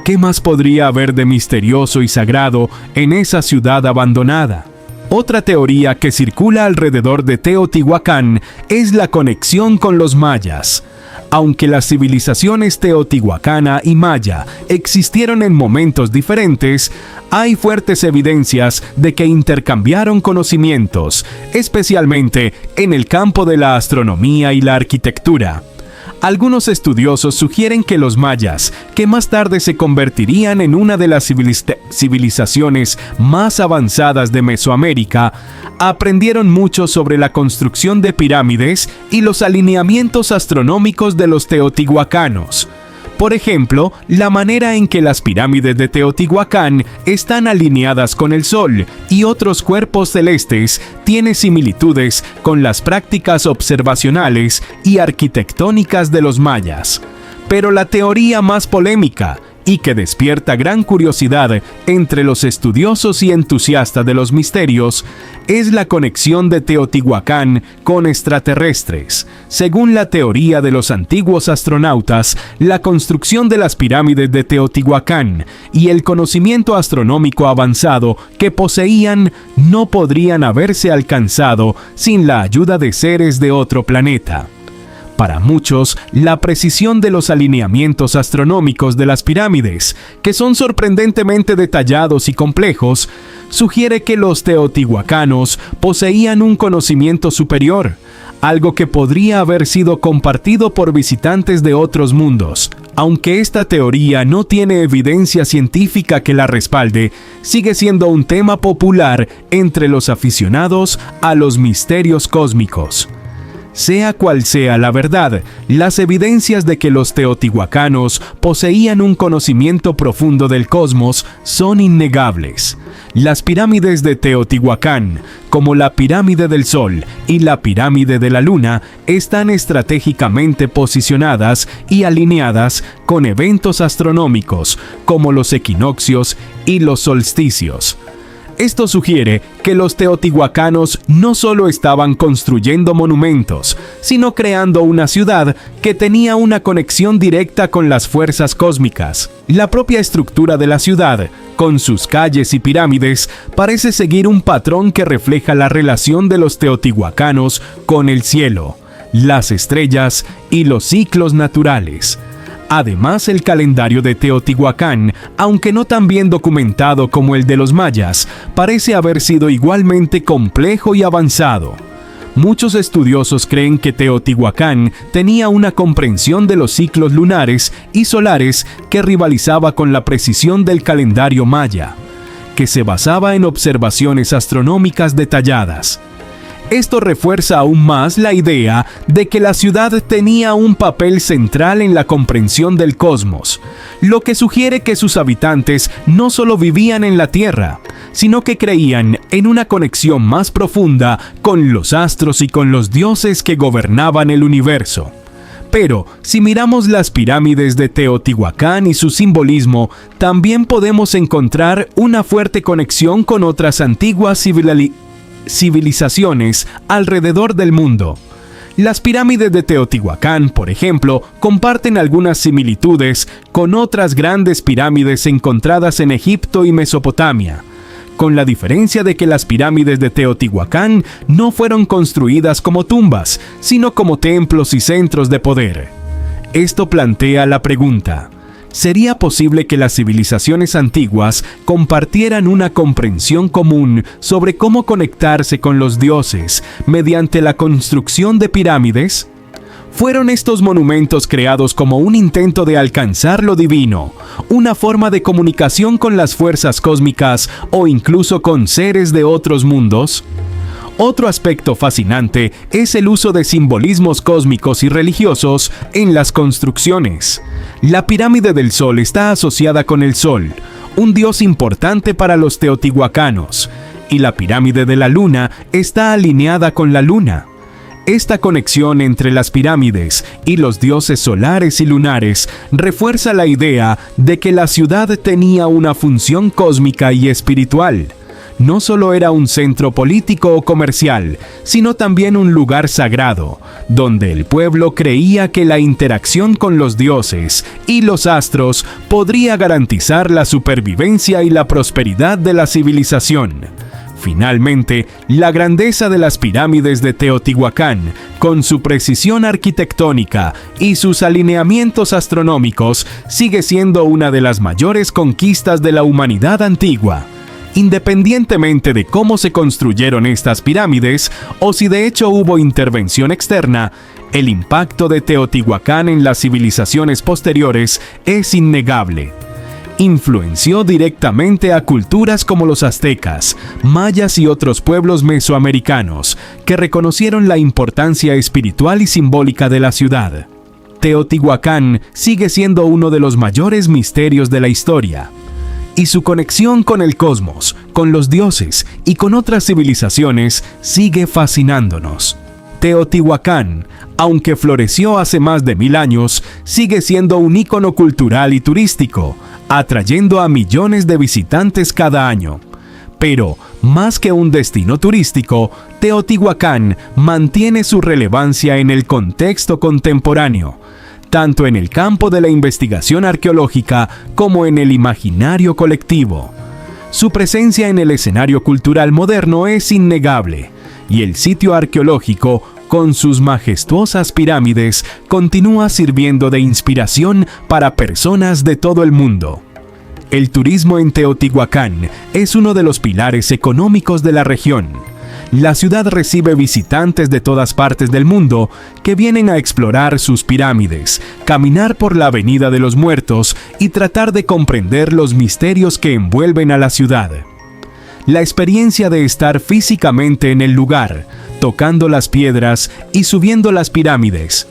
Speaker 1: ¿Qué más podría haber de misterioso y sagrado en esa ciudad abandonada? Otra teoría que circula alrededor de Teotihuacán es la conexión con los mayas. Aunque las civilizaciones teotihuacana y maya existieron en momentos diferentes, hay fuertes evidencias de que intercambiaron conocimientos, especialmente en el campo de la astronomía y la arquitectura. Algunos estudiosos sugieren que los mayas, que más tarde se convertirían en una de las civilizaciones más avanzadas de Mesoamérica, aprendieron mucho sobre la construcción de pirámides y los alineamientos astronómicos de los teotihuacanos. Por ejemplo, la manera en que las pirámides de Teotihuacán están alineadas con el Sol y otros cuerpos celestes tiene similitudes con las prácticas observacionales y arquitectónicas de los mayas. Pero la teoría más polémica, y que despierta gran curiosidad entre los estudiosos y entusiastas de los misterios, es la conexión de Teotihuacán con extraterrestres. Según la teoría de los antiguos astronautas, la construcción de las pirámides de Teotihuacán y el conocimiento astronómico avanzado que poseían no podrían haberse alcanzado sin la ayuda de seres de otro planeta. Para muchos, la precisión de los alineamientos astronómicos de las pirámides, que son sorprendentemente detallados y complejos, sugiere que los teotihuacanos poseían un conocimiento superior, algo que podría haber sido compartido por visitantes de otros mundos. Aunque esta teoría no tiene evidencia científica que la respalde, sigue siendo un tema popular entre los aficionados a los misterios cósmicos. Sea cual sea la verdad, las evidencias de que los teotihuacanos poseían un conocimiento profundo del cosmos son innegables. Las pirámides de Teotihuacán, como la pirámide del Sol y la pirámide de la Luna, están estratégicamente posicionadas y alineadas con eventos astronómicos, como los equinoccios y los solsticios. Esto sugiere que los teotihuacanos no solo estaban construyendo monumentos, sino creando una ciudad que tenía una conexión directa con las fuerzas cósmicas. La propia estructura de la ciudad, con sus calles y pirámides, parece seguir un patrón que refleja la relación de los teotihuacanos con el cielo, las estrellas y los ciclos naturales. Además, el calendario de Teotihuacán, aunque no tan bien documentado como el de los mayas, parece haber sido igualmente complejo y avanzado. Muchos estudiosos creen que Teotihuacán tenía una comprensión de los ciclos lunares y solares que rivalizaba con la precisión del calendario maya, que se basaba en observaciones astronómicas detalladas. Esto refuerza aún más la idea de que la ciudad tenía un papel central en la comprensión del cosmos, lo que sugiere que sus habitantes no solo vivían en la Tierra, sino que creían en una conexión más profunda con los astros y con los dioses que gobernaban el universo. Pero, si miramos las pirámides de Teotihuacán y su simbolismo, también podemos encontrar una fuerte conexión con otras antiguas civilizaciones alrededor del mundo. Las pirámides de Teotihuacán, por ejemplo, comparten algunas similitudes con otras grandes pirámides encontradas en Egipto y Mesopotamia, con la diferencia de que las pirámides de Teotihuacán no fueron construidas como tumbas, sino como templos y centros de poder. Esto plantea la pregunta: ¿sería posible que las civilizaciones antiguas compartieran una comprensión común sobre cómo conectarse con los dioses mediante la construcción de pirámides? ¿Fueron estos monumentos creados como un intento de alcanzar lo divino, una forma de comunicación con las fuerzas cósmicas o incluso con seres de otros mundos? Otro aspecto fascinante es el uso de simbolismos cósmicos y religiosos en las construcciones. La pirámide del Sol está asociada con el Sol, un dios importante para los teotihuacanos, y la pirámide de la Luna está alineada con la Luna. Esta conexión entre las pirámides y los dioses solares y lunares refuerza la idea de que la ciudad tenía una función cósmica y espiritual. No solo era un centro político o comercial, sino también un lugar sagrado, donde el pueblo creía que la interacción con los dioses y los astros podría garantizar la supervivencia y la prosperidad de la civilización. Finalmente, la grandeza de las pirámides de Teotihuacán, con su precisión arquitectónica y sus alineamientos astronómicos, sigue siendo una de las mayores conquistas de la humanidad antigua. Independientemente de cómo se construyeron estas pirámides o si de hecho hubo intervención externa, el impacto de Teotihuacán en las civilizaciones posteriores es innegable. Influenció directamente a culturas como los aztecas, mayas y otros pueblos mesoamericanos, que reconocieron la importancia espiritual y simbólica de la ciudad. Teotihuacán sigue siendo uno de los mayores misterios de la historia, y su conexión con el cosmos, con los dioses y con otras civilizaciones sigue fascinándonos. Teotihuacán, aunque floreció hace más de 1000 años, sigue siendo un ícono cultural y turístico, atrayendo a millones de visitantes cada año. Pero, más que un destino turístico, Teotihuacán mantiene su relevancia en el contexto contemporáneo, tanto en el campo de la investigación arqueológica como en el imaginario colectivo. Su presencia en el escenario cultural moderno es innegable, y el sitio arqueológico, con sus majestuosas pirámides, continúa sirviendo de inspiración para personas de todo el mundo. El turismo en Teotihuacán es uno de los pilares económicos de la región. La ciudad recibe visitantes de todas partes del mundo que vienen a explorar sus pirámides, caminar por la Avenida de los Muertos y tratar de comprender los misterios que envuelven a la ciudad. La experiencia de estar físicamente en el lugar, tocando las piedras y subiendo las pirámides,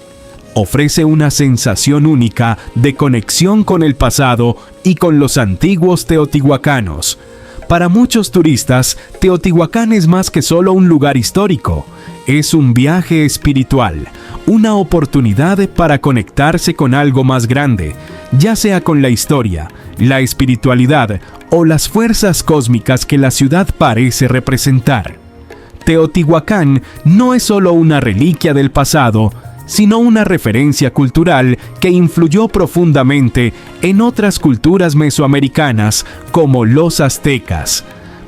Speaker 1: ofrece una sensación única de conexión con el pasado y con los antiguos teotihuacanos. Para muchos turistas, Teotihuacán es más que solo un lugar histórico. Es un viaje espiritual, una oportunidad para conectarse con algo más grande, ya sea con la historia, la espiritualidad o las fuerzas cósmicas que la ciudad parece representar. Teotihuacán no es solo una reliquia del pasado, sino una referencia cultural que influyó profundamente en otras culturas mesoamericanas como los aztecas.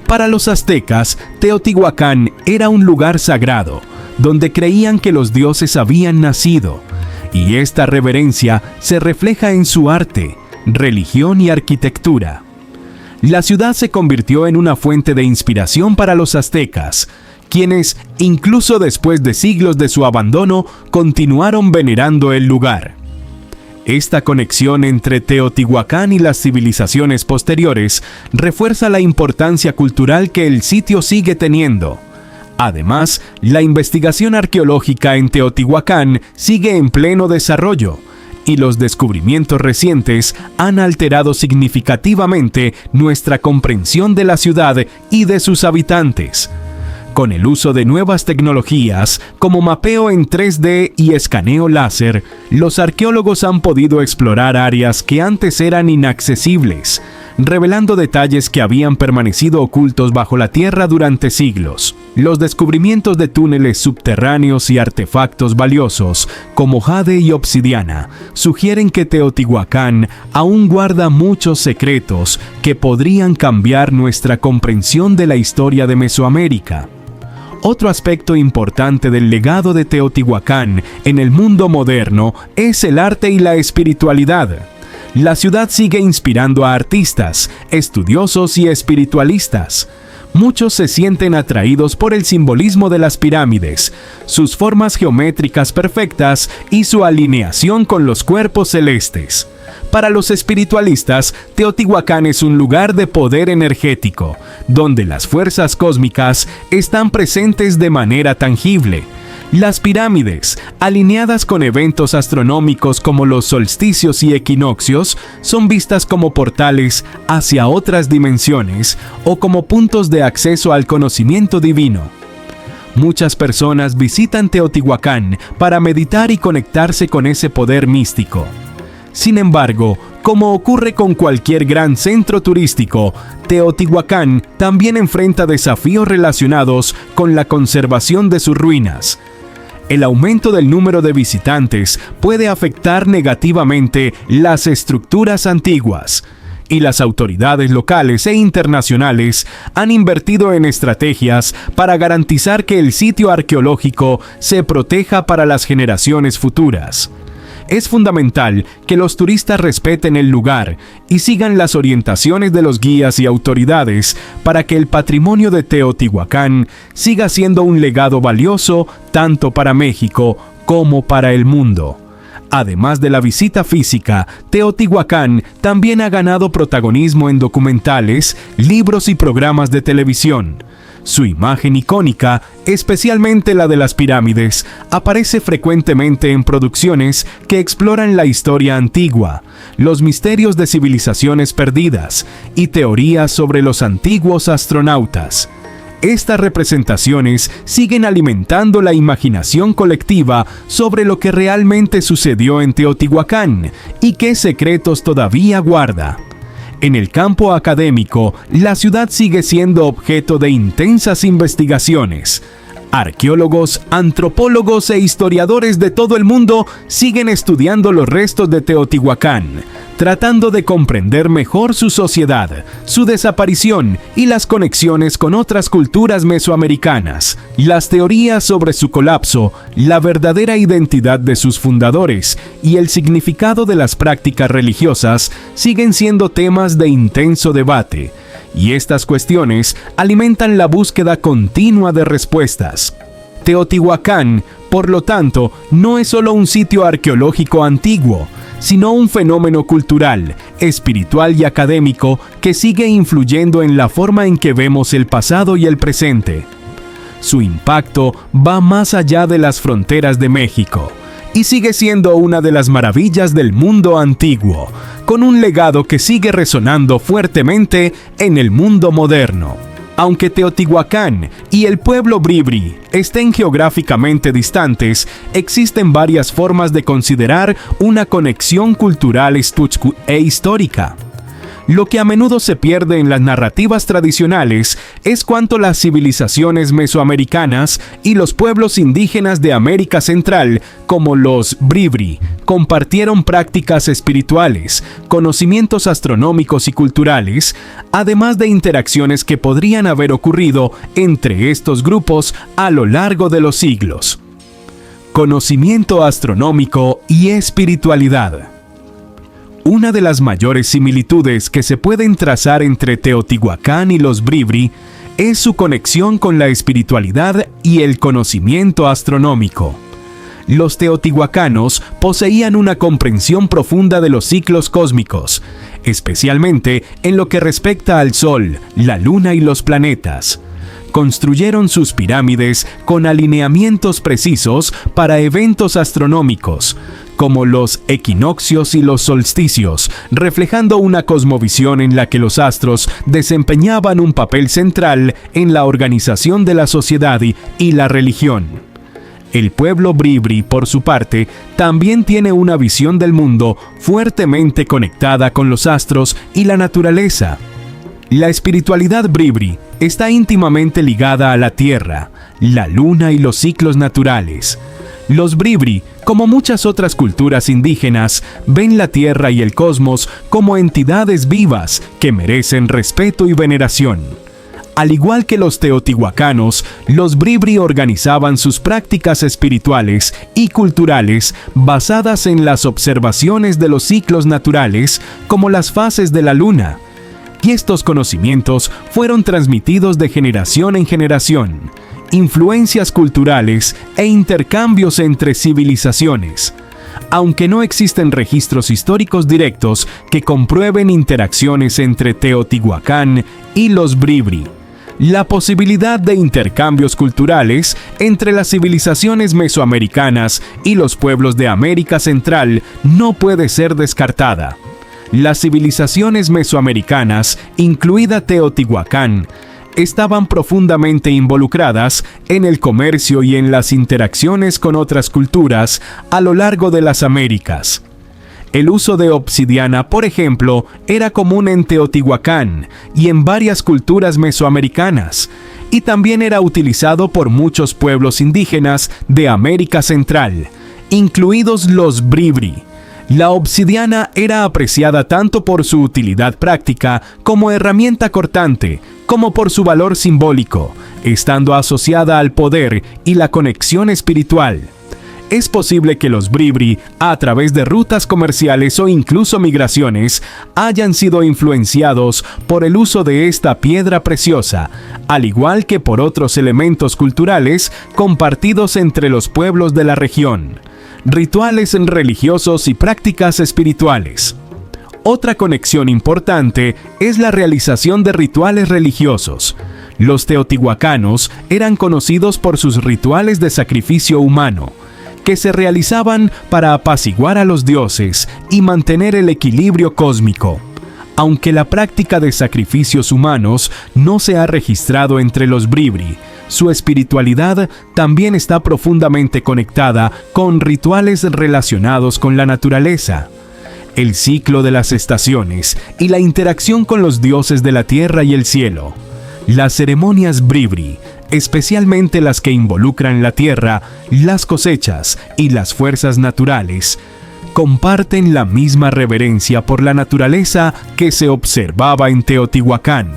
Speaker 1: Para los aztecas, Teotihuacán era un lugar sagrado, donde creían que los dioses habían nacido, y esta reverencia se refleja en su arte, religión y arquitectura. La ciudad se convirtió en una fuente de inspiración para los aztecas, quienes, incluso después de siglos de su abandono, continuaron venerando el lugar. Esta conexión entre Teotihuacán y las civilizaciones posteriores refuerza la importancia cultural que el sitio sigue teniendo. Además, la investigación arqueológica en Teotihuacán sigue en pleno desarrollo, y los descubrimientos recientes han alterado significativamente nuestra comprensión de la ciudad y de sus habitantes. Con el uso de nuevas tecnologías como mapeo en 3D y escaneo láser, los arqueólogos han podido explorar áreas que antes eran inaccesibles, revelando detalles que habían permanecido ocultos bajo la tierra durante siglos. Los descubrimientos de túneles subterráneos y artefactos valiosos, como jade y obsidiana, sugieren que Teotihuacán aún guarda muchos secretos que podrían cambiar nuestra comprensión de la historia de Mesoamérica. Otro aspecto importante del legado de Teotihuacán en el mundo moderno es el arte y la espiritualidad. La ciudad sigue inspirando a artistas, estudiosos y espiritualistas. Muchos se sienten atraídos por el simbolismo de las pirámides, sus formas geométricas perfectas y su alineación con los cuerpos celestes. Para los espiritualistas, Teotihuacán es un lugar de poder energético, donde las fuerzas cósmicas están presentes de manera tangible. Las pirámides, alineadas con eventos astronómicos como los solsticios y equinoccios, son vistas como portales hacia otras dimensiones o como puntos de acceso al conocimiento divino. Muchas personas visitan Teotihuacán para meditar y conectarse con ese poder místico. Sin embargo, como ocurre con cualquier gran centro turístico, Teotihuacán también enfrenta desafíos relacionados con la conservación de sus ruinas. El aumento del número de visitantes puede afectar negativamente las estructuras antiguas, y las autoridades locales e internacionales han invertido en estrategias para garantizar que el sitio arqueológico se proteja para las generaciones futuras. Es fundamental que los turistas respeten el lugar y sigan las orientaciones de los guías y autoridades para que el patrimonio de Teotihuacán siga siendo un legado valioso tanto para México como para el mundo. Además de la visita física, Teotihuacán también ha ganado protagonismo en documentales, libros y programas de televisión. Su imagen icónica, especialmente la de las pirámides, aparece frecuentemente en producciones que exploran la historia antigua, los misterios de civilizaciones perdidas y teorías sobre los antiguos astronautas. Estas representaciones siguen alimentando la imaginación colectiva sobre lo que realmente sucedió en Teotihuacán y qué secretos todavía guarda. En el campo académico, la ciudad sigue siendo objeto de intensas investigaciones. Arqueólogos, antropólogos e historiadores de todo el mundo siguen estudiando los restos de Teotihuacán, tratando de comprender mejor su sociedad, su desaparición y las conexiones con otras culturas mesoamericanas. Las teorías sobre su colapso, la verdadera identidad de sus fundadores y el significado de las prácticas religiosas siguen siendo temas de intenso debate, y estas cuestiones alimentan la búsqueda continua de respuestas. Teotihuacán, por lo tanto, no es solo un sitio arqueológico antiguo, sino un fenómeno cultural, espiritual y académico que sigue influyendo en la forma en que vemos el pasado y el presente. Su impacto va más allá de las fronteras de México y sigue siendo una de las maravillas del mundo antiguo, con un legado que sigue resonando fuertemente en el mundo moderno. Aunque Teotihuacán y el pueblo bribri estén geográficamente distantes, existen varias formas de considerar una conexión cultural e histórica. Lo que a menudo se pierde en las narrativas tradicionales es cuánto las civilizaciones mesoamericanas y los pueblos indígenas de América Central, como los bribri, compartieron prácticas espirituales, conocimientos astronómicos y culturales, además de interacciones que podrían haber ocurrido entre estos grupos a lo largo de los siglos. Conocimiento astronómico y espiritualidad. Una de las mayores similitudes que se pueden trazar entre Teotihuacán y los bribri es su conexión con la espiritualidad y el conocimiento astronómico. Los teotihuacanos poseían una comprensión profunda de los ciclos cósmicos, especialmente en lo que respecta al Sol, la Luna y los planetas. Construyeron sus pirámides con alineamientos precisos para eventos astronómicos, como los equinoccios y los solsticios, reflejando una cosmovisión en la que los astros desempeñaban un papel central en la organización de la sociedad y la religión. El pueblo bribri, por su parte, también tiene una visión del mundo fuertemente conectada con los astros y la naturaleza. La espiritualidad bribri está íntimamente ligada a la tierra, la luna y los ciclos naturales. Los bribri, como muchas otras culturas indígenas, ven la tierra y el cosmos como entidades vivas que merecen respeto y veneración. Al igual que los teotihuacanos, los bribri organizaban sus prácticas espirituales y culturales basadas en las observaciones de los ciclos naturales, como las fases de la luna. Y estos conocimientos fueron transmitidos de generación en generación. Influencias culturales e intercambios entre civilizaciones. Aunque no existen registros históricos directos que comprueben interacciones entre Teotihuacán y los bribri, la posibilidad de intercambios culturales entre las civilizaciones mesoamericanas y los pueblos de América Central no puede ser descartada. Las civilizaciones mesoamericanas, incluida Teotihuacán, estaban profundamente involucradas en el comercio y en las interacciones con otras culturas a lo largo de las Américas. El uso de obsidiana, por ejemplo, era común en Teotihuacán y en varias culturas mesoamericanas, y también era utilizado por muchos pueblos indígenas de América Central, incluidos los bribri. La obsidiana era apreciada tanto por su utilidad práctica como herramienta cortante, como por su valor simbólico, estando asociada al poder y la conexión espiritual. Es posible que los bribri, a través de rutas comerciales o incluso migraciones, hayan sido influenciados por el uso de esta piedra preciosa, al igual que por otros elementos culturales compartidos entre los pueblos de la región. Rituales religiosos y prácticas espirituales. Otra conexión importante es la realización de rituales religiosos. Los teotihuacanos eran conocidos por sus rituales de sacrificio humano, que se realizaban para apaciguar a los dioses y mantener el equilibrio cósmico. Aunque la práctica de sacrificios humanos no se ha registrado entre los bribri, su espiritualidad también está profundamente conectada con rituales relacionados con la naturaleza. El ciclo de las estaciones y la interacción con los dioses de la tierra y el cielo. Las ceremonias bribri, especialmente las que involucran la tierra, las cosechas y las fuerzas naturales, comparten la misma reverencia por la naturaleza que se observaba en Teotihuacán.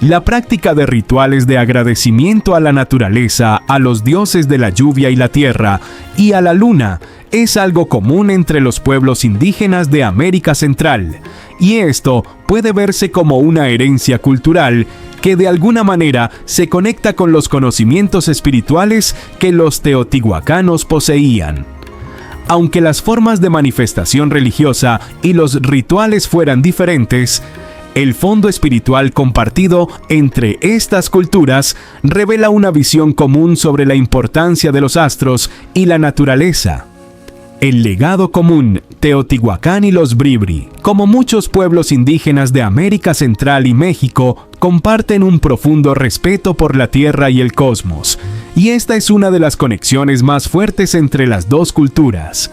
Speaker 1: La práctica de rituales de agradecimiento a la naturaleza, a los dioses de la lluvia y la tierra, y a la luna, es algo común entre los pueblos indígenas de América Central, y esto puede verse como una herencia cultural que de alguna manera se conecta con los conocimientos espirituales que los teotihuacanos poseían. Aunque las formas de manifestación religiosa y los rituales fueran diferentes, el fondo espiritual compartido entre estas culturas revela una visión común sobre la importancia de los astros y la naturaleza. El legado común, Teotihuacán y los Bribri, como muchos pueblos indígenas de América Central y México, comparten un profundo respeto por la tierra y el cosmos, y esta es una de las conexiones más fuertes entre las dos culturas.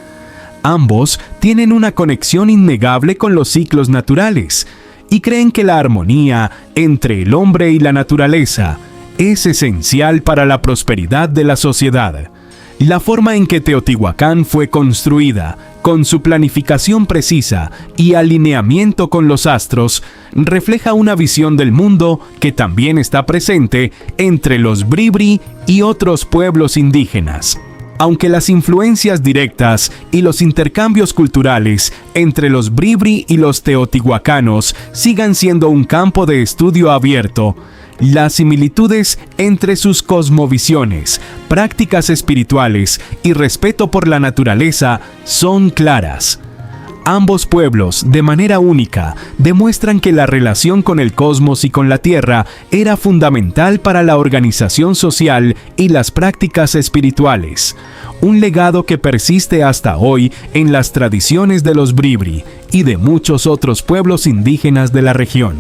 Speaker 1: Ambos tienen una conexión innegable con los ciclos naturales, y creen que la armonía entre el hombre y la naturaleza es esencial para la prosperidad de la sociedad. La forma en que Teotihuacán fue construida, con su planificación precisa y alineamiento con los astros, refleja una visión del mundo que también está presente entre los Bribri y otros pueblos indígenas. Aunque las influencias directas y los intercambios culturales entre los Bribri y los teotihuacanos sigan siendo un campo de estudio abierto, las similitudes entre sus cosmovisiones, prácticas espirituales y respeto por la naturaleza son claras. Ambos pueblos, de manera única, demuestran que la relación con el cosmos y con la tierra era fundamental para la organización social y las prácticas espirituales, un legado que persiste hasta hoy en las tradiciones de los Bribri y de muchos otros pueblos indígenas de la región.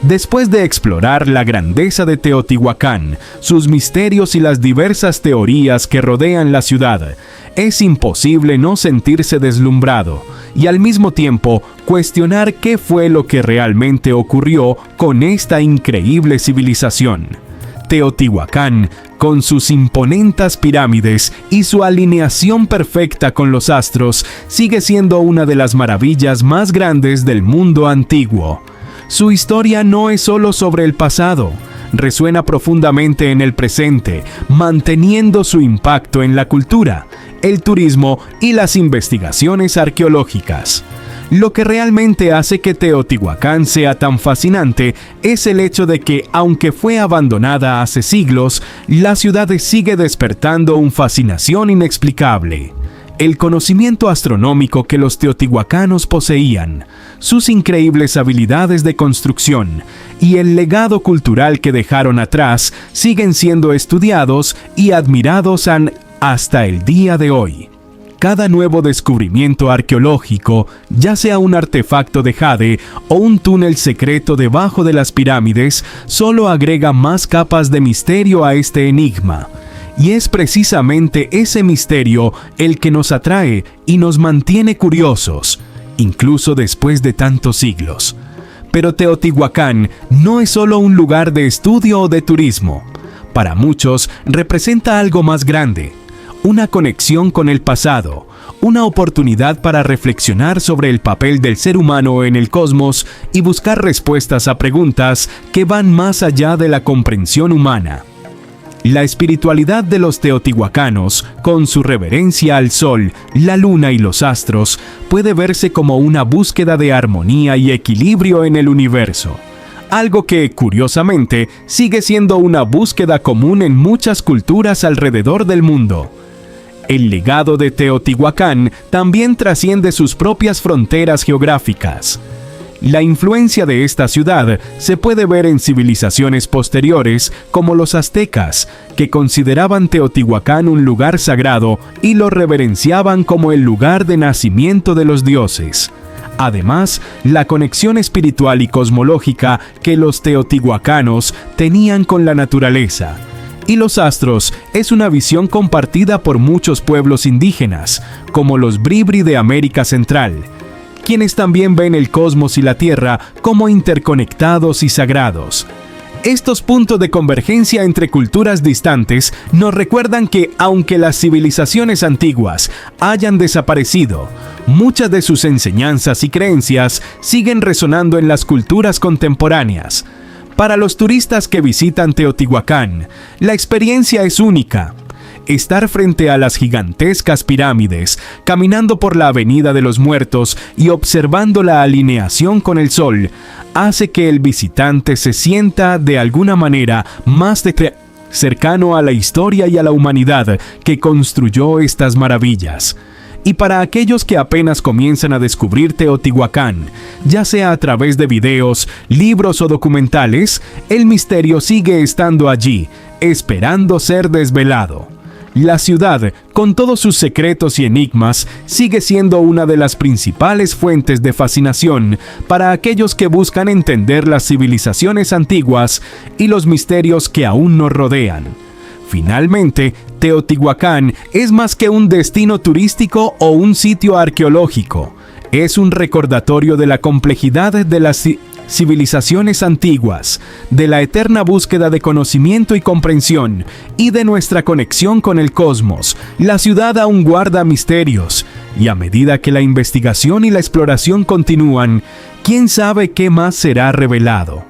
Speaker 1: Después de explorar la grandeza de Teotihuacán, sus misterios y las diversas teorías que rodean la ciudad, es imposible no sentirse deslumbrado y al mismo tiempo cuestionar qué fue lo que realmente ocurrió con esta increíble civilización. Teotihuacán, con sus imponentes pirámides y su alineación perfecta con los astros, sigue siendo una de las maravillas más grandes del mundo antiguo. Su historia no es solo sobre el pasado, resuena profundamente en el presente, manteniendo su impacto en la cultura, el turismo y las investigaciones arqueológicas. Lo que realmente hace que Teotihuacán sea tan fascinante es el hecho de que, aunque fue abandonada hace siglos, la ciudad sigue despertando una fascinación inexplicable. El conocimiento astronómico que los teotihuacanos poseían, sus increíbles habilidades de construcción y el legado cultural que dejaron atrás siguen siendo estudiados y admirados hasta el día de hoy. Cada nuevo descubrimiento arqueológico, ya sea un artefacto de jade o un túnel secreto debajo de las pirámides, solo agrega más capas de misterio a este enigma. Y es precisamente ese misterio el que nos atrae y nos mantiene curiosos, incluso después de tantos siglos. Pero Teotihuacán no es solo un lugar de estudio o de turismo. Para muchos representa algo más grande, una conexión con el pasado, una oportunidad para reflexionar sobre el papel del ser humano en el cosmos y buscar respuestas a preguntas que van más allá de la comprensión humana. La espiritualidad de los teotihuacanos, con su reverencia al sol, la luna y los astros, puede verse como una búsqueda de armonía y equilibrio en el universo. Algo que, curiosamente, sigue siendo una búsqueda común en muchas culturas alrededor del mundo. El legado de Teotihuacán también trasciende sus propias fronteras geográficas. La influencia de esta ciudad se puede ver en civilizaciones posteriores como los aztecas, que consideraban Teotihuacán un lugar sagrado y lo reverenciaban como el lugar de nacimiento de los dioses. Además, la conexión espiritual y cosmológica que los teotihuacanos tenían con la naturaleza y los astros es una visión compartida por muchos pueblos indígenas, como los Bribri de América Central, quienes también ven el cosmos y la Tierra como interconectados y sagrados. Estos puntos de convergencia entre culturas distantes nos recuerdan que, aunque las civilizaciones antiguas hayan desaparecido, muchas de sus enseñanzas y creencias siguen resonando en las culturas contemporáneas. Para los turistas que visitan Teotihuacán, la experiencia es única. Estar frente a las gigantescas pirámides, caminando por la Avenida de los Muertos y observando la alineación con el sol, hace que el visitante se sienta de alguna manera más cercano a la historia y a la humanidad que construyó estas maravillas. Y para aquellos que apenas comienzan a descubrir Teotihuacán, ya sea a través de videos, libros o documentales, el misterio sigue estando allí, esperando ser desvelado. La ciudad, con todos sus secretos y enigmas, sigue siendo una de las principales fuentes de fascinación para aquellos que buscan entender las civilizaciones antiguas y los misterios que aún nos rodean. Finalmente, Teotihuacán es más que un destino turístico o un sitio arqueológico. Es un recordatorio de la complejidad de las civilizaciones antiguas, de la eterna búsqueda de conocimiento y comprensión, y de nuestra conexión con el cosmos. La ciudad aún guarda misterios, y a medida que la investigación y la exploración continúan, ¿quién sabe qué más será revelado?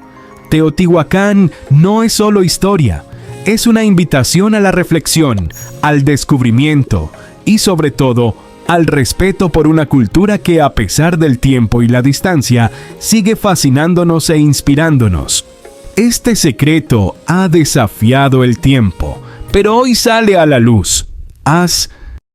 Speaker 1: Teotihuacán no es solo historia, es una invitación a la reflexión, al descubrimiento y sobre todo, al respeto por una cultura que a pesar del tiempo y la distancia, sigue fascinándonos e inspirándonos. Este secreto ha desafiado el tiempo, pero hoy sale a la luz. Haz